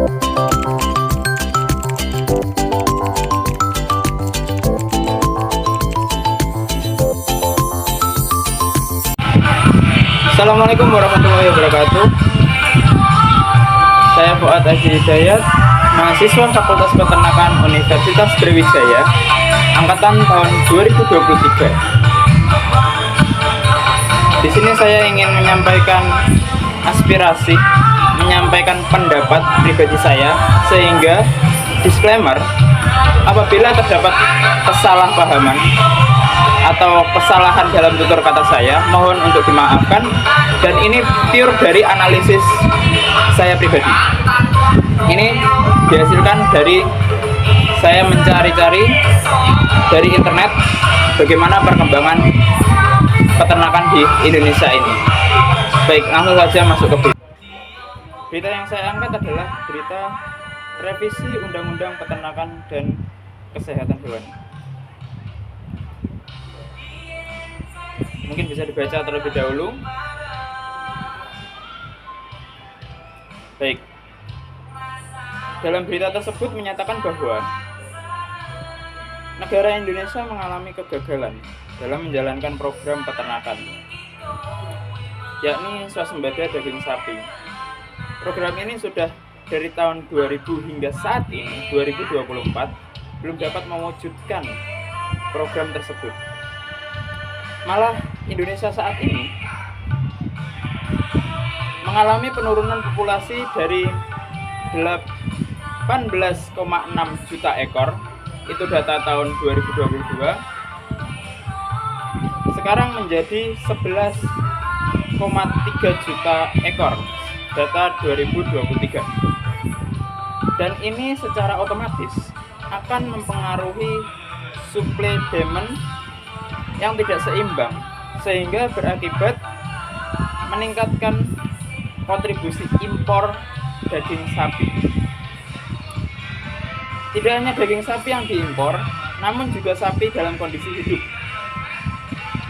Assalamualaikum warahmatullahi wabarakatuh. Saya Fuad Haji Hidayat, mahasiswa Fakultas Peternakan Universitas Brawijaya, angkatan tahun 2023. Di sini saya ingin menyampaikan aspirasi, menyampaikan pendapat pribadi saya, sehingga disclaimer, apabila terdapat kesalahpahaman atau kesalahan dalam tutur kata saya, mohon untuk dimaafkan, dan ini pure dari analisis saya pribadi. Ini dihasilkan dari saya mencari-cari dari internet bagaimana perkembangan peternakan di Indonesia ini. Baik, langsung saja masuk ke berita. Berita yang saya angkat adalah berita revisi Undang-Undang Peternakan dan Kesehatan Hewan. Mungkin bisa dibaca terlebih dahulu. Baik. Dalam berita tersebut menyatakan bahwa negara Indonesia mengalami kegagalan dalam menjalankan program peternakan, yakni swasembada daging sapi. Program ini sudah dari tahun 2000 hingga saat ini 2024 belum dapat mewujudkan program tersebut. Malah Indonesia saat ini mengalami penurunan populasi dari 18,6 juta ekor, itu data tahun 2022, sekarang menjadi 11,3 juta ekor, data 2023. Dan ini secara otomatis akan mempengaruhi suplai demand yang tidak seimbang, sehingga berakibat meningkatkan kontribusi impor daging sapi. Tidak hanya daging sapi yang diimpor, namun juga sapi dalam kondisi hidup.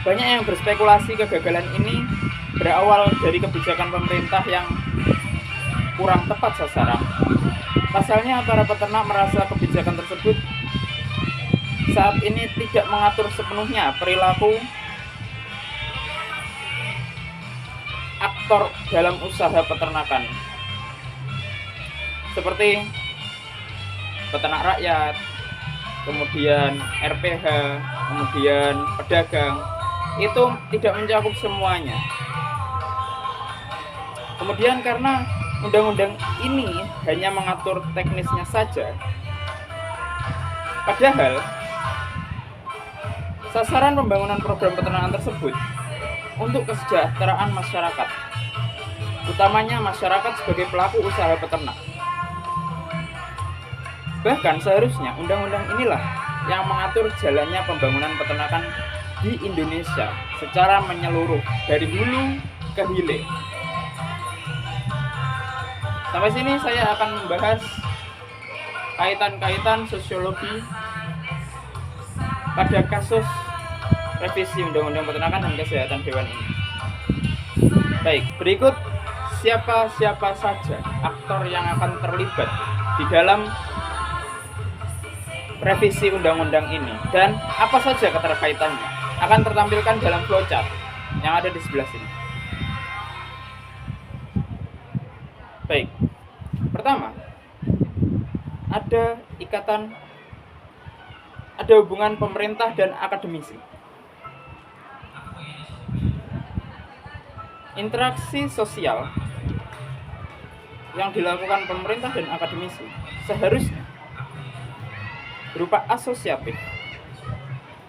Banyak yang berspekulasi kegagalan ini berawal dari kebijakan pemerintah yang kurang tepat sasaran. Pasalnya, para peternak merasa kebijakan tersebut saat ini tidak mengatur sepenuhnya perilaku aktor dalam usaha peternakan, seperti peternak rakyat, kemudian RPH, kemudian pedagang. Itu tidak mencakup semuanya. Kemudian karena undang-undang ini hanya mengatur teknisnya saja, padahal sasaran pembangunan program peternakan tersebut untuk kesejahteraan masyarakat, utamanya masyarakat sebagai pelaku usaha peternak. Bahkan seharusnya undang-undang inilah yang mengatur jalannya pembangunan peternakan di Indonesia secara menyeluruh dari hulu ke hilir. Sampai sini saya akan membahas kaitan-kaitan sosiologi pada kasus revisi Undang-Undang Peternakan dan Kesehatan Hewan ini. Baik, berikut siapa-siapa saja aktor yang akan terlibat di dalam revisi undang-undang ini dan apa saja keterkaitannya akan tertampilkan dalam flowchart yang ada di sebelah sini. Baik, pertama, ada hubungan pemerintah dan akademisi. Interaksi sosial yang dilakukan pemerintah dan akademisi seharusnya berupa asosiatif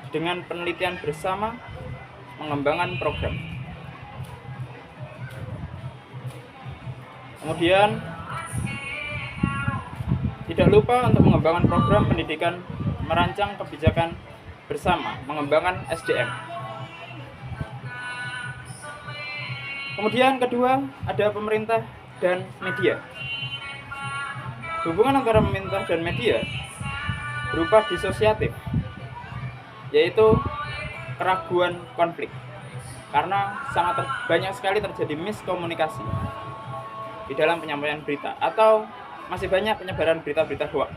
dengan penelitian bersama mengembangkan program. Kemudian tidak lupa untuk mengembangkan program pendidikan, merancang kebijakan bersama, mengembangkan SDM. Kemudian kedua, ada pemerintah dan media. Hubungan antara pemerintah dan media berupa disosiatif, yaitu keraguan konflik, karena banyak sekali terjadi miskomunikasi di dalam penyampaian berita, atau masih banyak penyebaran berita-berita hoax.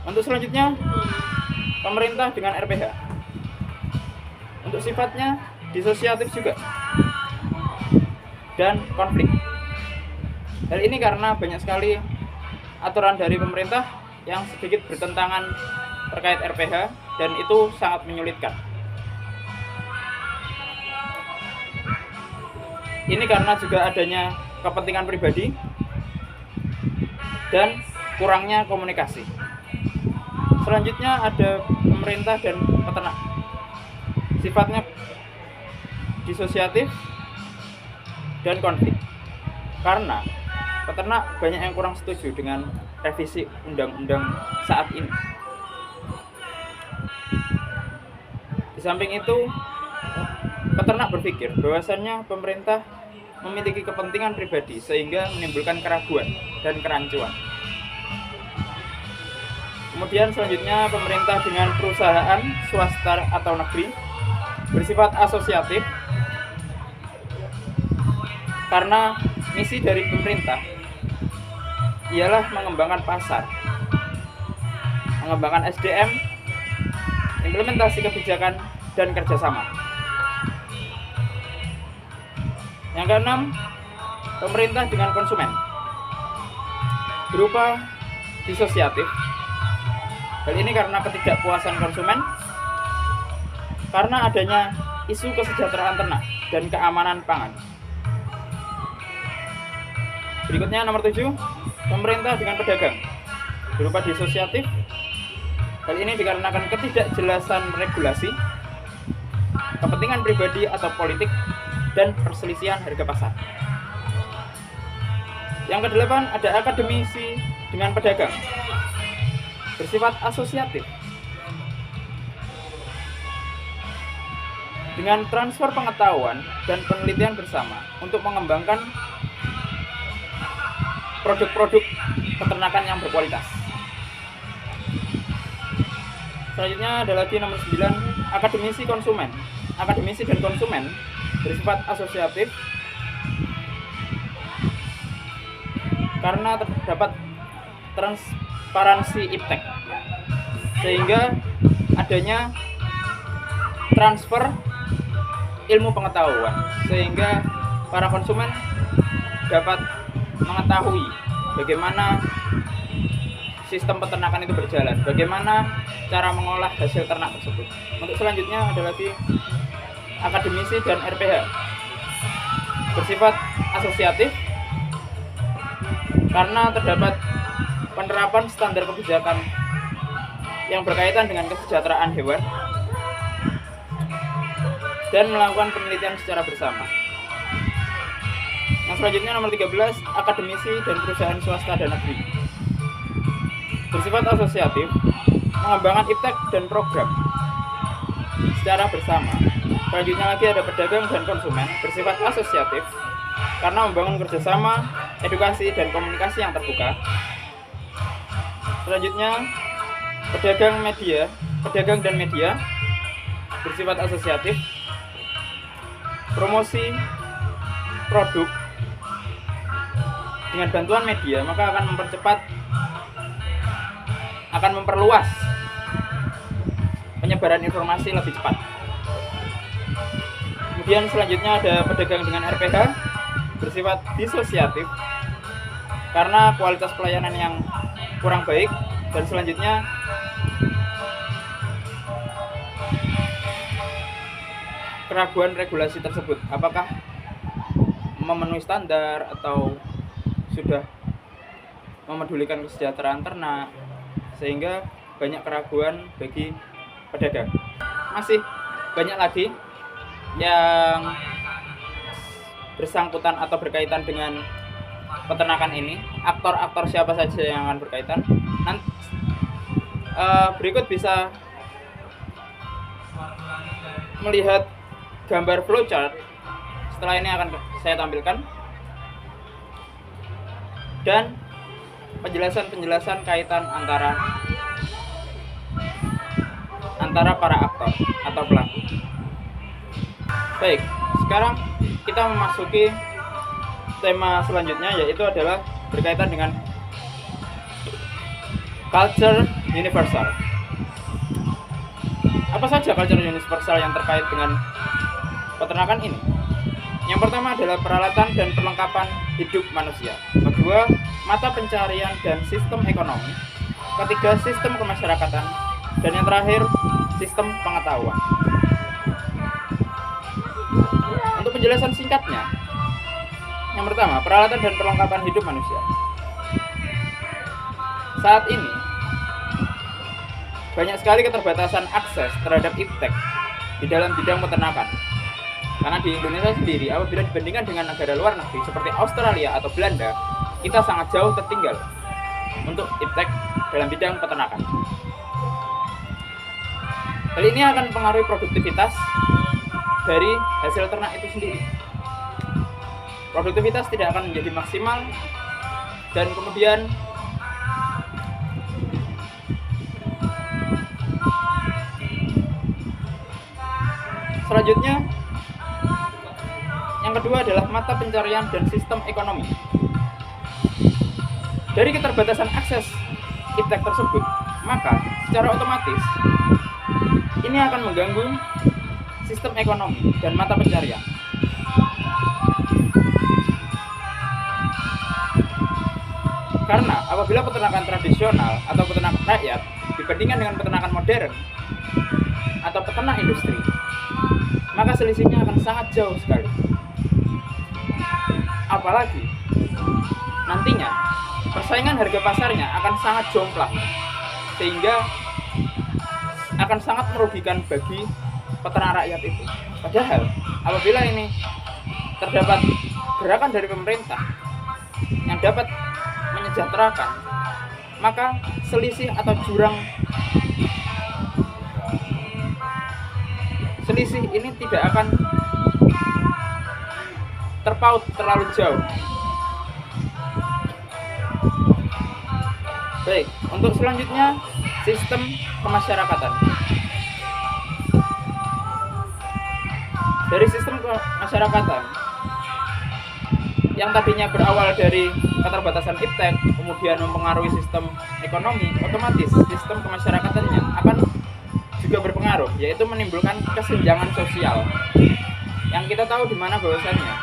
Untuk selanjutnya, pemerintah dengan RPH. Untuk sifatnya disosiatif juga dan konflik. Hal ini karena banyak sekali aturan dari pemerintah yang sedikit bertentangan terkait RPH dan itu sangat menyulitkan. Ini karena juga adanya kepentingan pribadi dan kurangnya komunikasi. Selanjutnya ada pemerintah dan peternak. Sifatnya disosiatif dan konflik. Karena peternak banyak yang kurang setuju dengan revisi undang-undang saat ini. Di samping itu, peternak berpikir bahwasannya pemerintah memiliki kepentingan pribadi sehingga menimbulkan keraguan dan kerancuan. Kemudian selanjutnya pemerintah dengan perusahaan swasta atau negeri bersifat asosiatif karena misi dari pemerintah ialah mengembangkan pasar, mengembangkan SDM, implementasi kebijakan, dan kerjasama. Yang keenam, pemerintah dengan konsumen berupa disosiatif. Hal ini karena ketidakpuasan konsumen karena adanya isu kesejahteraan ternak dan keamanan pangan. Berikutnya nomor 7, pemerintah dengan pedagang berupa disosiatif. Hal ini dikarenakan ketidakjelasan regulasi, kepentingan pribadi atau politik, dan perselisihan harga pasar. Yang kedelapan ada akademisi dengan pedagang bersifat asosiatif. Dengan transfer pengetahuan dan penelitian bersama untuk mengembangkan produk-produk peternakan yang berkualitas. Selanjutnya ada lagi nomor 9, akademisi konsumen. Akademisi dan konsumen bersifat asosiatif karena terdapat transparansi iptek sehingga adanya transfer ilmu pengetahuan sehingga para konsumen dapat mengetahui bagaimana sistem peternakan itu berjalan, bagaimana cara mengolah hasil ternak tersebut. Untuk selanjutnya ada lagi akademisi dan RPH bersifat asosiatif karena terdapat penerapan standar kebijakan yang berkaitan dengan kesejahteraan hewan dan melakukan penelitian secara bersama. Yang selanjutnya nomor 13, akademisi dan perusahaan swasta dan negeri bersifat asosiatif, mengembangkan iptek dan program secara bersama. Selanjutnya lagi ada pedagang dan konsumen bersifat asosiatif karena membangun kerjasama, edukasi, dan komunikasi yang terbuka. Selanjutnya pedagang dan media bersifat asosiatif, promosi produk dengan bantuan media maka akan memperluas penyebaran informasi lebih cepat. Kemudian selanjutnya ada pedagang dengan RPH bersifat disosiatif karena kualitas pelayanan yang kurang baik. Dan selanjutnya keraguan regulasi tersebut apakah memenuhi standar atau sudah memedulikan kesejahteraan ternak, sehingga banyak keraguan bagi pedagang. Masih banyak lagi yang bersangkutan atau berkaitan dengan peternakan ini, aktor-aktor siapa saja yang akan berkaitan. Berikut bisa melihat gambar flowchart. Setelah ini akan saya tampilkan dan penjelasan kaitan antara para aktor atau pelaku. Baik, sekarang kita memasuki tema selanjutnya, yaitu adalah berkaitan dengan Culture universal. Apa saja culture universal yang terkait dengan peternakan ini? Yang pertama adalah peralatan dan perlengkapan hidup manusia. Kedua, mata pencarian dan sistem ekonomi. Ketiga, sistem kemasyarakatan. Dan yang terakhir, sistem pengetahuan. Untuk penjelasan singkatnya, yang pertama, peralatan dan perlengkapan hidup manusia. Saat ini, banyak sekali keterbatasan akses terhadap iptek di dalam bidang peternakan. Karena di Indonesia sendiri, apabila dibandingkan dengan negara luar negeri seperti Australia atau Belanda, kita sangat jauh tertinggal untuk iptek dalam bidang peternakan. Hal ini akan mempengaruhi produktivitas dari hasil ternak itu sendiri. Produktivitas tidak akan menjadi maksimal, dan kemudian selanjutnya, yang kedua adalah mata pencarian dan sistem ekonomi. Dari keterbatasan akses iptek tersebut, maka secara otomatis ini akan mengganggu sistem ekonomi dan mata pencarian. Karena apabila peternakan tradisional atau peternakan rakyat dibandingkan dengan peternakan modern atau peternak industri, maka selisihnya akan sangat jauh sekali. Apalagi nantinya persaingan harga pasarnya akan sangat jomplang, sehingga akan sangat merugikan bagi peternak rakyat itu. Padahal apabila ini terdapat gerakan dari pemerintah yang dapat menyejahterakan, maka selisih atau jurang selisih ini tidak akan terpaut terlalu jauh. Baik, untuk selanjutnya sistem kemasyarakatan. Dari sistem kemasyarakatan yang tadinya berawal dari keterbatasan iptek, kemudian mempengaruhi sistem ekonomi, otomatis sistem kemasyarakatannya akan juga berpengaruh, yaitu menimbulkan kesenjangan sosial. Yang kita tahu di mana bahwasannya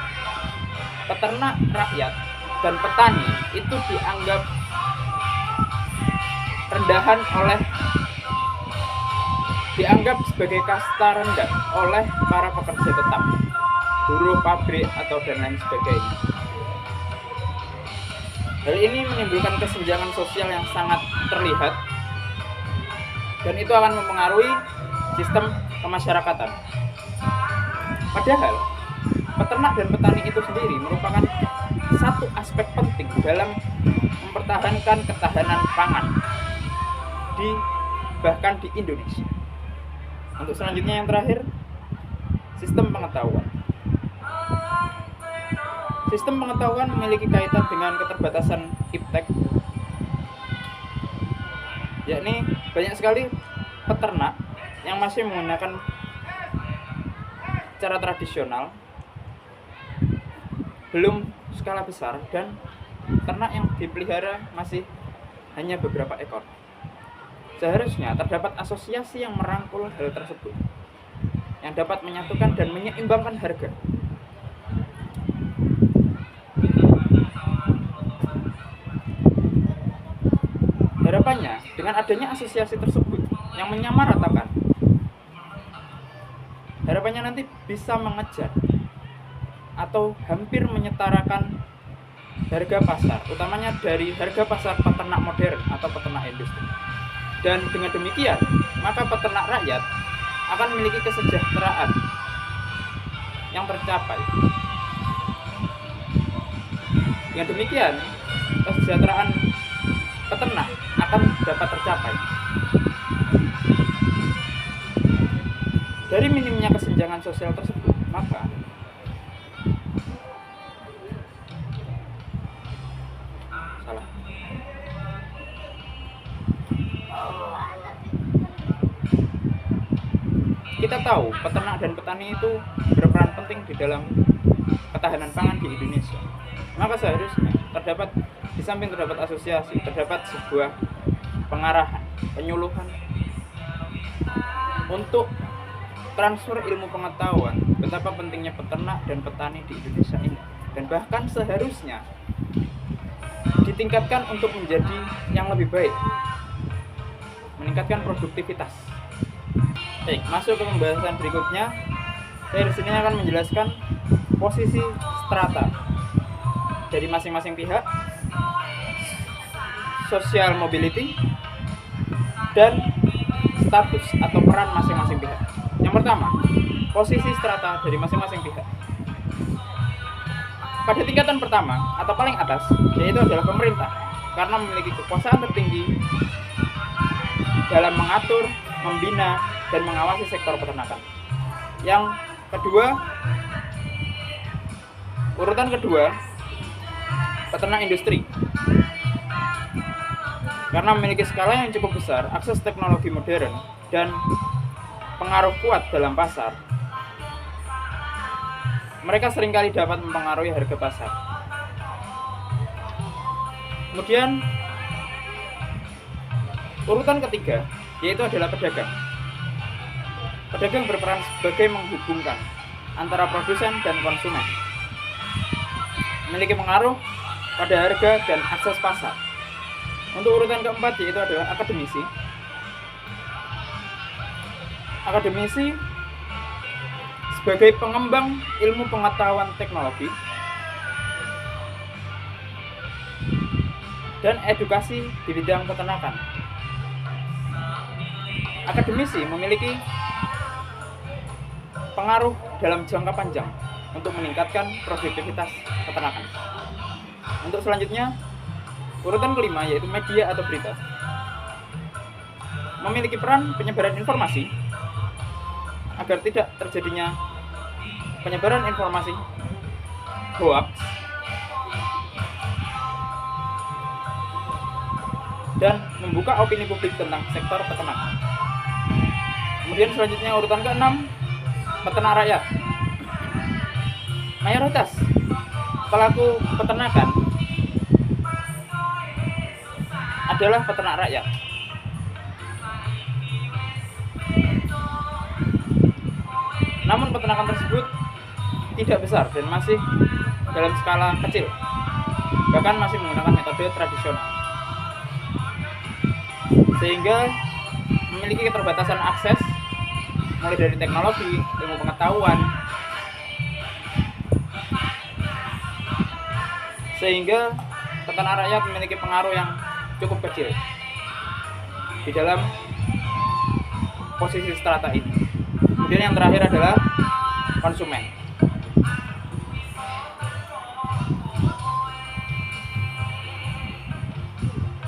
peternak rakyat dan petani itu dianggap rendahan dianggap sebagai kasta rendah oleh para pekerja tetap, buruh pabrik atau dan lain sebagainya. Hal ini menimbulkan kesenjangan sosial yang sangat terlihat, dan itu akan mempengaruhi sistem kemasyarakatan. Padahal peternak dan petani itu sendiri merupakan satu aspek penting dalam mempertahankan ketahanan pangan bahkan di Indonesia. Untuk selanjutnya yang terakhir, sistem pengetahuan. Sistem pengetahuan memiliki kaitan dengan keterbatasan iptek, yakni banyak sekali peternak yang masih menggunakan cara tradisional, belum skala besar, dan ternak yang dipelihara masih hanya beberapa ekor. Seharusnya terdapat asosiasi yang merangkul hal tersebut, yang dapat menyatukan dan menyeimbangkan harga. Harapannya, dengan adanya asosiasi tersebut yang menyamaratakan, harapannya nanti bisa mengejar atau hampir menyetarakan harga pasar, utamanya dari harga pasar peternak modern atau peternak industri. Dan dengan demikian, maka peternak rakyat akan memiliki kesejahteraan yang tercapai. Dengan demikian, kesejahteraan peternak akan dapat tercapai. Dari minimnya kesenjangan sosial tersebut, maka kita tahu peternak dan petani itu berperan penting di dalam ketahanan pangan di Indonesia. Maka seharusnya di samping terdapat asosiasi, terdapat sebuah pengarahan, penyuluhan untuk transfer ilmu pengetahuan betapa pentingnya peternak dan petani di Indonesia ini, dan bahkan seharusnya ditingkatkan untuk menjadi yang lebih baik, meningkatkan produktivitas. Baik, masuk ke pembahasan berikutnya. Saya di sini akan menjelaskan posisi strata dari masing-masing pihak, social mobility, dan status atau peran masing-masing pihak. Yang pertama, posisi strata dari masing-masing pihak. Pada tingkatan pertama atau paling atas, yaitu adalah pemerintah, karena memiliki kekuasaan tertinggi dalam mengatur, membina, dan mengawasi sektor peternakan. Yang kedua, urutan kedua, peternak industri, karena memiliki skala yang cukup besar, akses teknologi modern, dan pengaruh kuat dalam pasar. Mereka seringkali dapat mempengaruhi harga pasar. Kemudian urutan ketiga, yaitu adalah pedagang. Pedagang berperan sebagai menghubungkan antara produsen dan konsumen, memiliki pengaruh pada harga dan akses pasar. Untuk urutan keempat, yaitu adalah akademisi. Akademisi sebagai pengembang ilmu pengetahuan teknologi dan edukasi di bidang peternakan. Akademisi memiliki pengaruh dalam jangka panjang untuk meningkatkan produktivitas peternakan. Untuk selanjutnya, urutan kelima, yaitu media atau berita, memiliki peran penyebaran informasi agar tidak terjadinya penyebaran informasi hoax dan membuka opini publik tentang sektor peternakan. Kemudian selanjutnya urutan ke-6, peternak rakyat. Mayoritas pelaku peternakan adalah peternak rakyat. Namun peternakan tersebut tidak besar dan masih dalam skala kecil, bahkan masih menggunakan metode tradisional, sehingga memiliki keterbatasan akses mulai dari teknologi, ilmu pengetahuan, sehingga peternak rakyat memiliki pengaruh yang cukup kecil di dalam posisi strata ini. Kemudian yang terakhir adalah konsumen.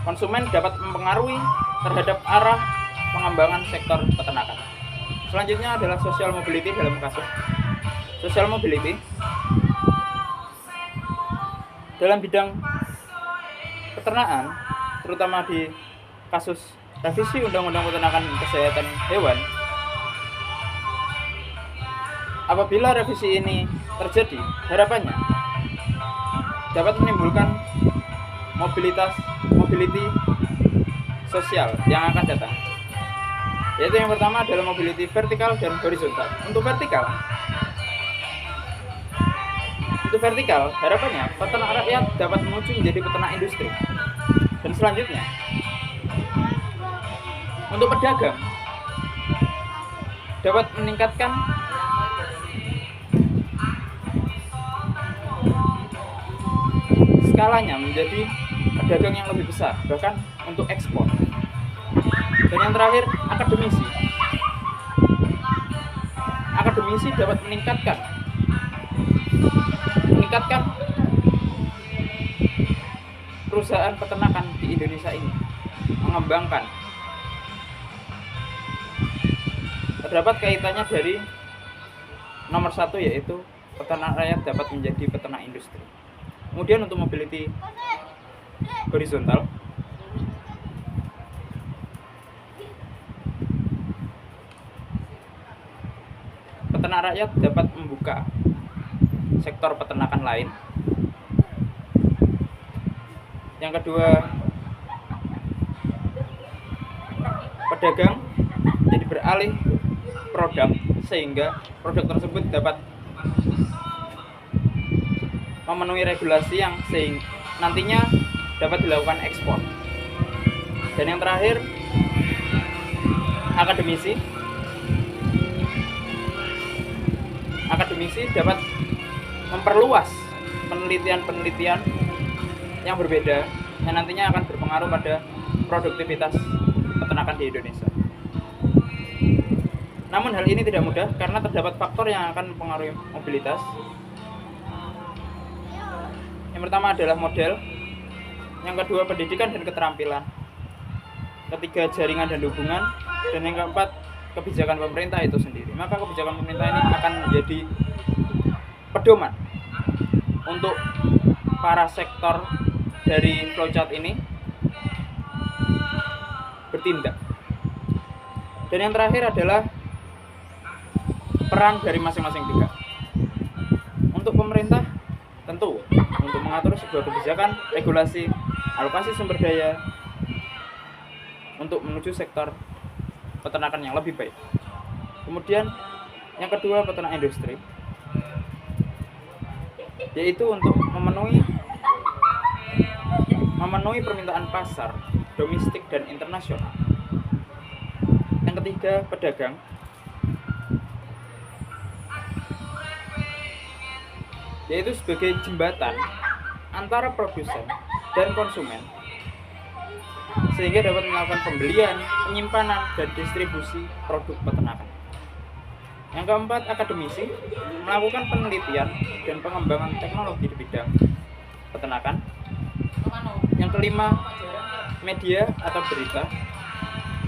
Konsumen dapat mempengaruhi terhadap arah pengembangan sektor peternakan. Selanjutnya adalah social mobility dalam kasus. Social mobility dalam bidang peternakan, terutama di kasus revisi Undang-Undang Peternakan Kesehatan Hewan. Apabila revisi ini terjadi, harapannya dapat menimbulkan mobility sosial yang akan datang. Yaitu yang pertama adalah mobility vertikal dan horizontal. Untuk vertikal, harapannya peternak rakyat dapat menuju menjadi peternak industri. Dan selanjutnya, untuk pedagang dapat meningkatkan skalanya menjadi pedagang yang lebih besar, bahkan untuk ekspor. Dan yang terakhir, akademisi dapat meningkatkan perusahaan peternakan di Indonesia ini, mengembangkan. Terdapat kaitannya dari nomor 1, yaitu peternak rakyat dapat menjadi peternak industri. Kemudian untuk mobility horizontal, peternak rakyat dapat membuka sektor peternakan lain. Yang kedua, pedagang jadi beralih produk sehingga produk tersebut dapat memenuhi regulasi yang nantinya dapat dilakukan ekspor. Dan yang terakhir, akademisi dapat memperluas penelitian-penelitian yang berbeda yang nantinya akan berpengaruh pada produktivitas peternakan di Indonesia. Namun hal ini tidak mudah karena terdapat faktor yang akan mempengaruhi mobilitas. Yang pertama adalah model, yang kedua pendidikan dan keterampilan, ketiga jaringan dan hubungan, dan yang keempat kebijakan pemerintah itu sendiri. Maka kebijakan pemerintah ini akan menjadi pedoman untuk para sektor dari flowchart ini bertindak. Dan yang terakhir adalah peran dari masing-masing pihak. Untuk pemerintah tentu untuk mengatur sebuah kebijakan, regulasi, alokasi sumber daya untuk menuju sektor peternakan yang lebih baik. Kemudian yang kedua, peternak industri, yaitu untuk memenuhi permintaan pasar domestik dan internasional. Yang ketiga, pedagang, yaitu sebagai jembatan antara produsen dan konsumen sehingga dapat melakukan pembelian, penyimpanan, dan distribusi produk peternakan. Yang keempat, akademisi, melakukan penelitian dan pengembangan teknologi di bidang peternakan. Yang kelima, media atau berita,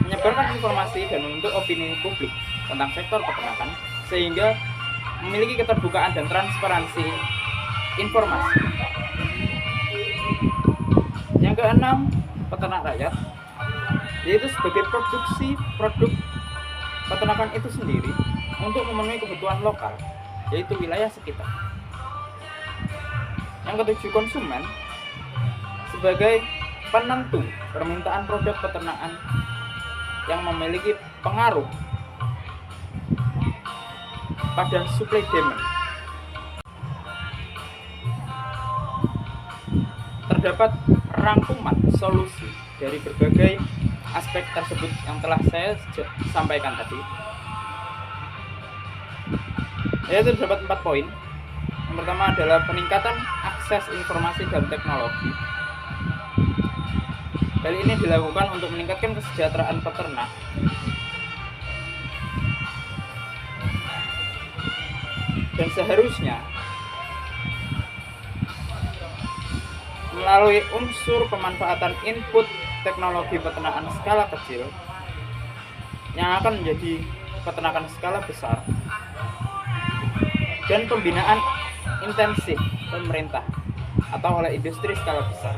menyebarkan informasi dan membentuk opini publik tentang sektor peternakan sehingga memiliki keterbukaan dan transparansi informasi. Yang keenam, peternak rakyat, yaitu sebagai produksi produk peternakan itu sendiri untuk memenuhi kebutuhan lokal, yaitu wilayah sekitar. Yang ketujuh, konsumen, sebagai penentu permintaan produk peternakan yang memiliki pengaruh pada supply demand. Terdapat rangkuman solusi dari berbagai aspek tersebut yang telah saya sampaikan tadi. Yaitu terdapat 4 poin. Yang pertama adalah peningkatan akses informasi dan teknologi. Hal ini dilakukan untuk meningkatkan kesejahteraan peternak dan seharusnya melalui unsur pemanfaatan input teknologi peternakan skala kecil yang akan menjadi peternakan skala besar dan pembinaan intensif pemerintah atau oleh industri skala besar.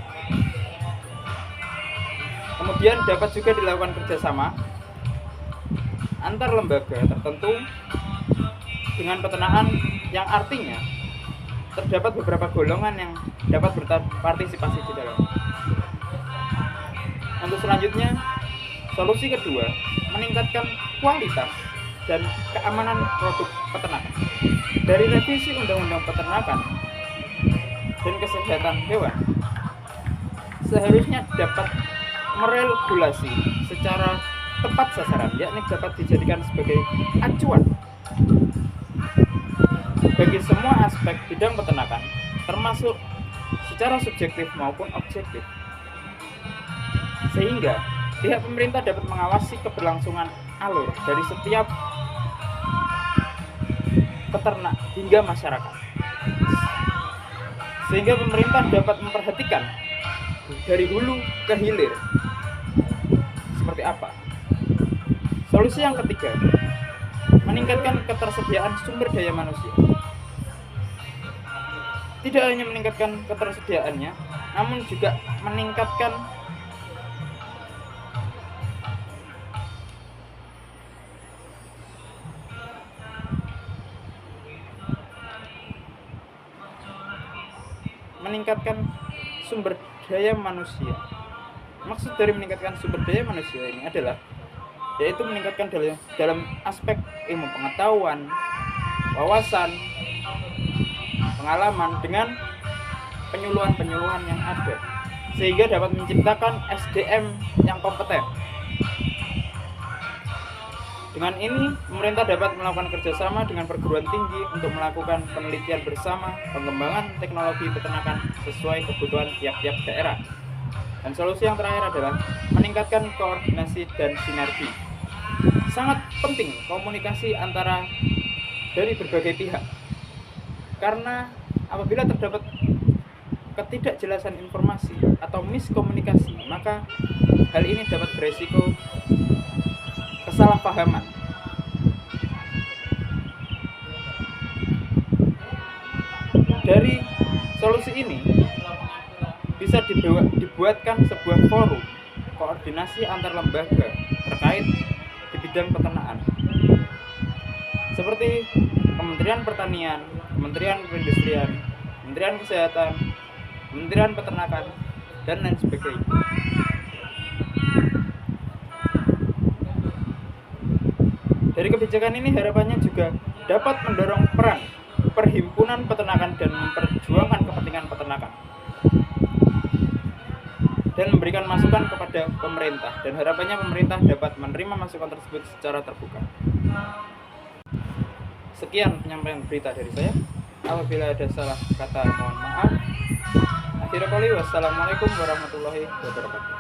Kemudian dapat juga dilakukan kerjasama antar lembaga tertentu dengan peternakan yang artinya terdapat beberapa golongan yang dapat berpartisipasi di dalamnya. Untuk selanjutnya, solusi kedua, meningkatkan kualitas dan keamanan produk peternakan. Dari revisi Undang-Undang Peternakan dan Kesehatan Hewan, seharusnya dapat meregulasi secara tepat sasaran, yakni dapat dijadikan sebagai acuan bagi semua aspek bidang peternakan, termasuk secara subjektif maupun objektif, sehingga pihak pemerintah dapat mengawasi keberlangsungan alur dari setiap peternak hingga masyarakat, sehingga pemerintah dapat memperhatikan dari hulu ke hilir seperti apa. Solusi yang ketiga, meningkatkan ketersediaan sumber daya manusia. Tidak hanya meningkatkan ketersediaannya, namun juga meningkatkan sumber daya manusia. Maksud dari meningkatkan sumber daya manusia ini adalah yaitu meningkatkan dalam aspek ilmu pengetahuan, wawasan, pengalaman dengan penyuluhan-penyuluhan yang ada, sehingga dapat menciptakan SDM yang kompeten. Dengan ini, pemerintah dapat melakukan kerjasama dengan perguruan tinggi untuk melakukan penelitian bersama pengembangan teknologi peternakan sesuai kebutuhan tiap-tiap daerah. Dan solusi yang terakhir adalah meningkatkan koordinasi dan sinergi. Sangat penting komunikasi antara dari berbagai pihak, karena apabila terdapat ketidakjelasan informasi atau miskomunikasi, maka hal ini dapat beresiko kesalahpahaman. Dari solusi ini bisa dibuatkan sebuah forum koordinasi antar lembaga terkait di bidang peternakan, seperti Kementerian Pertanian, Kementerian Perindustrian, Kementerian Kesehatan, Kementerian Peternakan, dan lain sebagainya. Dari kebijakan ini harapannya juga dapat mendorong peran perhimpunan peternakan dan memperjuangkan kepentingan peternakan, dan memberikan masukan kepada pemerintah, dan harapannya pemerintah dapat menerima masukan tersebut secara terbuka. Sekian penyampaian berita dari saya. Apabila ada salah kata, mohon maaf. Akhirul qouli, wassalamualaikum warahmatullahi wabarakatuh.